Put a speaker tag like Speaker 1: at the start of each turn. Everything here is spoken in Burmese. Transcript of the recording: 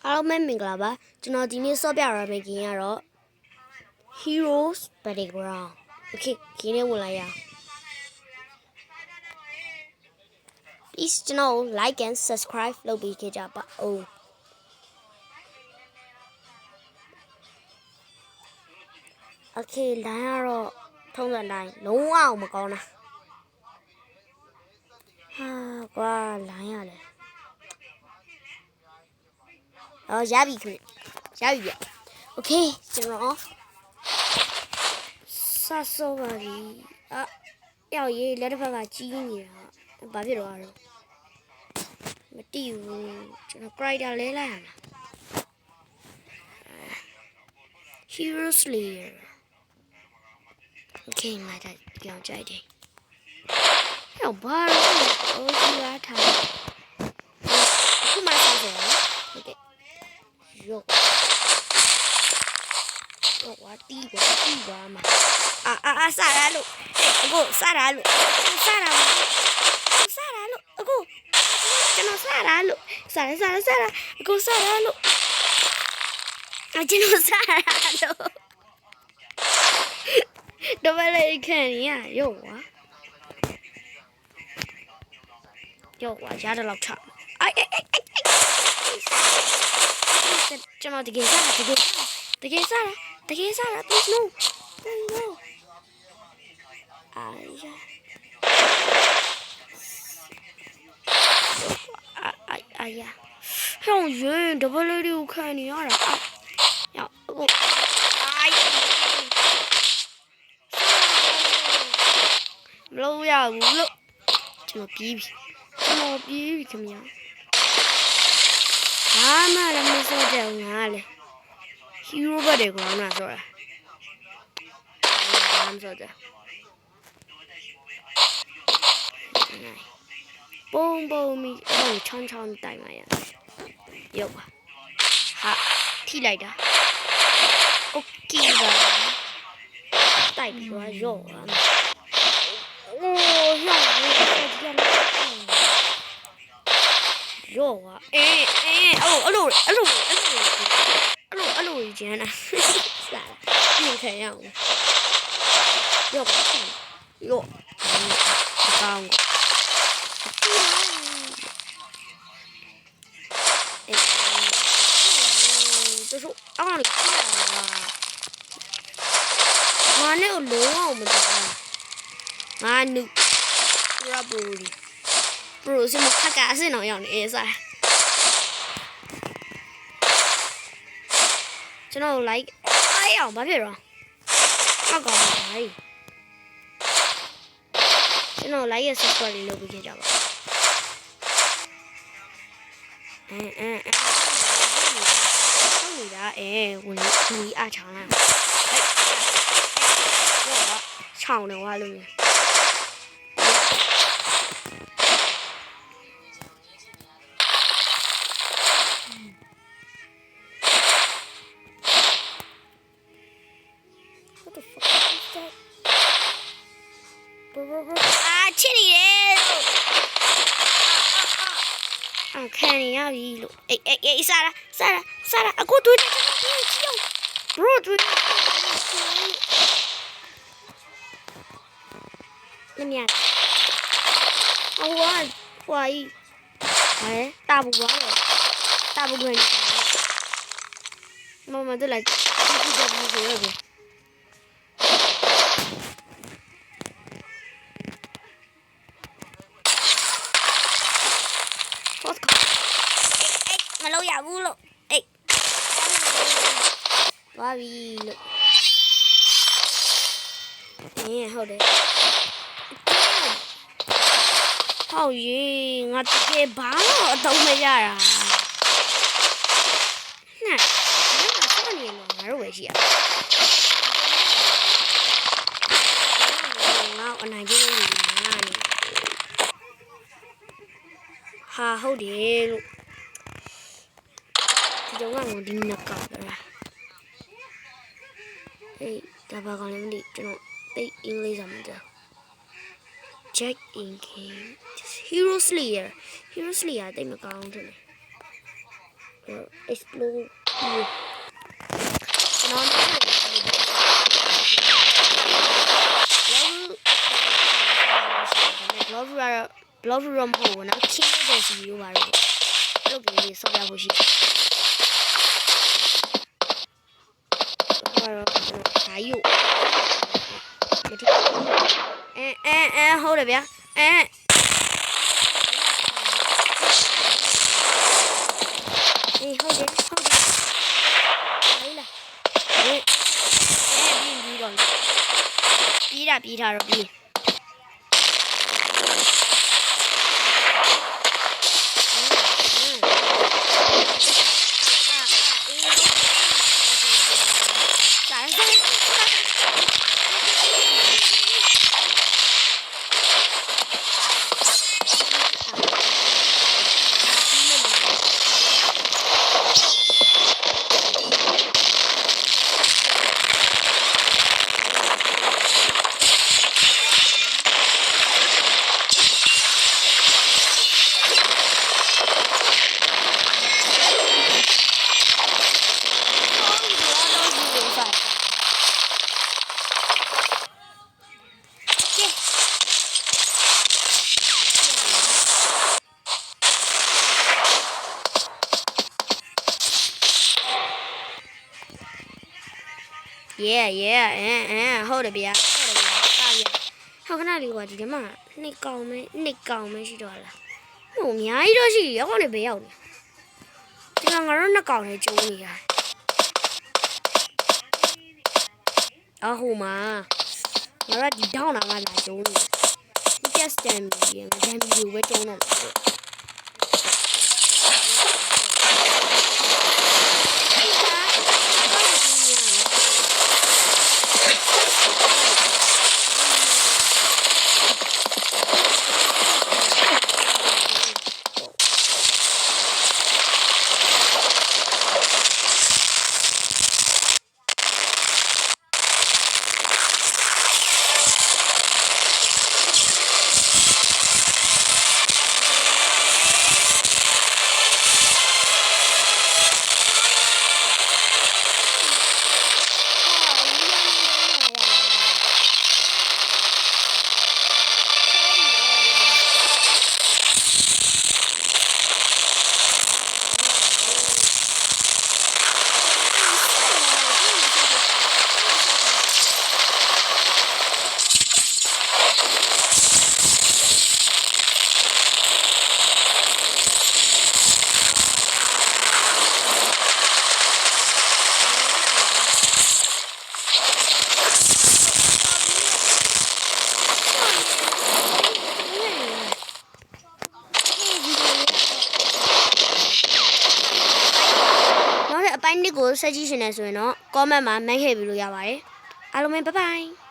Speaker 1: Hello မင်္ဂလာပါကျွန်တော်ဒီနေ့စောပြရမယ့်ဂိမ်းကတော့ Heroes Battleground Okay ဂိမ်းနဲ့ဝင်လိုက်ရအောင် Please ကျွန်တော် like and subscribe လုပ်ပေးခဲ့ကြပါဦး Okay လိုင်းကတော့ထုံးစံတိုင်းလုံးဝမကောင်းတာဟာကွာလိုင်းရတယ်ရပြီခင်ဗျရပြီဗျ Okay ကျွန်တော်စစောပါပြီရောက်ရေးလက်တစ်ဖက်ကကြီးနေတာဘာဖြစ်တော့လဲမတိဘူးကျွန်တော် character လဲလိုက်ရမှာ Hero Slayer Okay လိုက်တယ်ကြောင်ကြိုက်တယ်တော့ဘာလို့ဒီလားထားခုမှစားတယ်ဟုတ်ကဲ့ရောဝါတီးပါမှာစားရလို့အခုစားရလို့အခုကျွန်တော်စားရလို့စားအခုစားရလို့ကျွန်တော်စားရလို့တော့လည်းခံရရောရတယ်လောက်ချကျွန်တော်တကယ်စားplease no ဟောင်းရင်ဒဘလေးကိုခံနေရတာမလို့ရဘူးလို့ကျွန်တော်ပြေးပြီခင်ဗျာဘာမှလည်းမစောကြဘူးငါလေ Hero ဘက်တွေကောင်နာဆိုရဘာမှမစောကြပုံမီချောင်းတိုင်มาရရောက်ပါဟာထိလိုက်တာ Okay ပါတိုက်ပြီးတော့ရော့ရော့အဲ့လိုကျန်တာစားပြင်ခံရအောင်ရော့ကောင်းတို့အော်ငါနဲ့လုံးဝမတော်ငါနုရပူရီပရိုစမခက်ကအစင်အောင်ရောက်နေစားကျွန်တော် like အားအောင်ဘာဖြစ်တော့ကောက်ပါကျွန်တော် like ရ subscribe လေးလုပ်ပေးကြပါဟုတ်နေတာဝင်အားချောင်းလိုက်ချောင်းနေဝါလို့ What the fuck is that? Chết đi đấy. Khen này nhau gì luôn. Ê, sao ra. Cô tôi đây cho nó chiêu. Bro, tôi. Làm nhạt. Quá. Quay. Đấy, tao bù quá rồi. Tao bù người. Mà tôi lại đi gặp một người rồi. Mà lâu giả vui lộ quá vì lộ nè thôi đấy thôi gì ngặt cái báo ở đâu mà ra à nè nó là sao nhiều mà nó vậy gì à nó này chứ gì ha hậu đi giống là một đinh nặc cọc rồi đây ta vào còn làm gì cho nó speak English làm được check in game Hero Slayer đây mà con thế này explode ကျွန်တော်block ရမဟုတ်ဘူးနော်ချင်းတဲ့စီရိုးပါတော့လုတ်ကလေးဆော့ရဖို့ရှိတယ်ဒါယူဟုတ်တယ်ဗျာဟုတ်တယ်ဟိုင်းလာပြီးတော့ပြေးတာတော့ပြေးဟုတ်တယ်ဗျာဟောခဏလေးကွာဒီမှာနှစ်ကောင်မဲရှိတော့လားဟိုအများကြီးတော့ရှိရောကောင်နေပဲရောက်နေဒီကငါတို့နှစ်ကောင်နဲ့ကျုံးနေတာဟိုမှာငါတို့ဒီတောင်းလာမှလာကျုံးနေဒီကျစတန်မီငါဒမ်မီကိုပဲကျုံးတော့ပိုင်းတစ်ကိုဆက်ကြည့်ရှင်နေဆိုရင်တော့ comment မှာမှတ်ခဲ့ပြီးလို့ရပါတယ်အားလုံးပဲ bye bye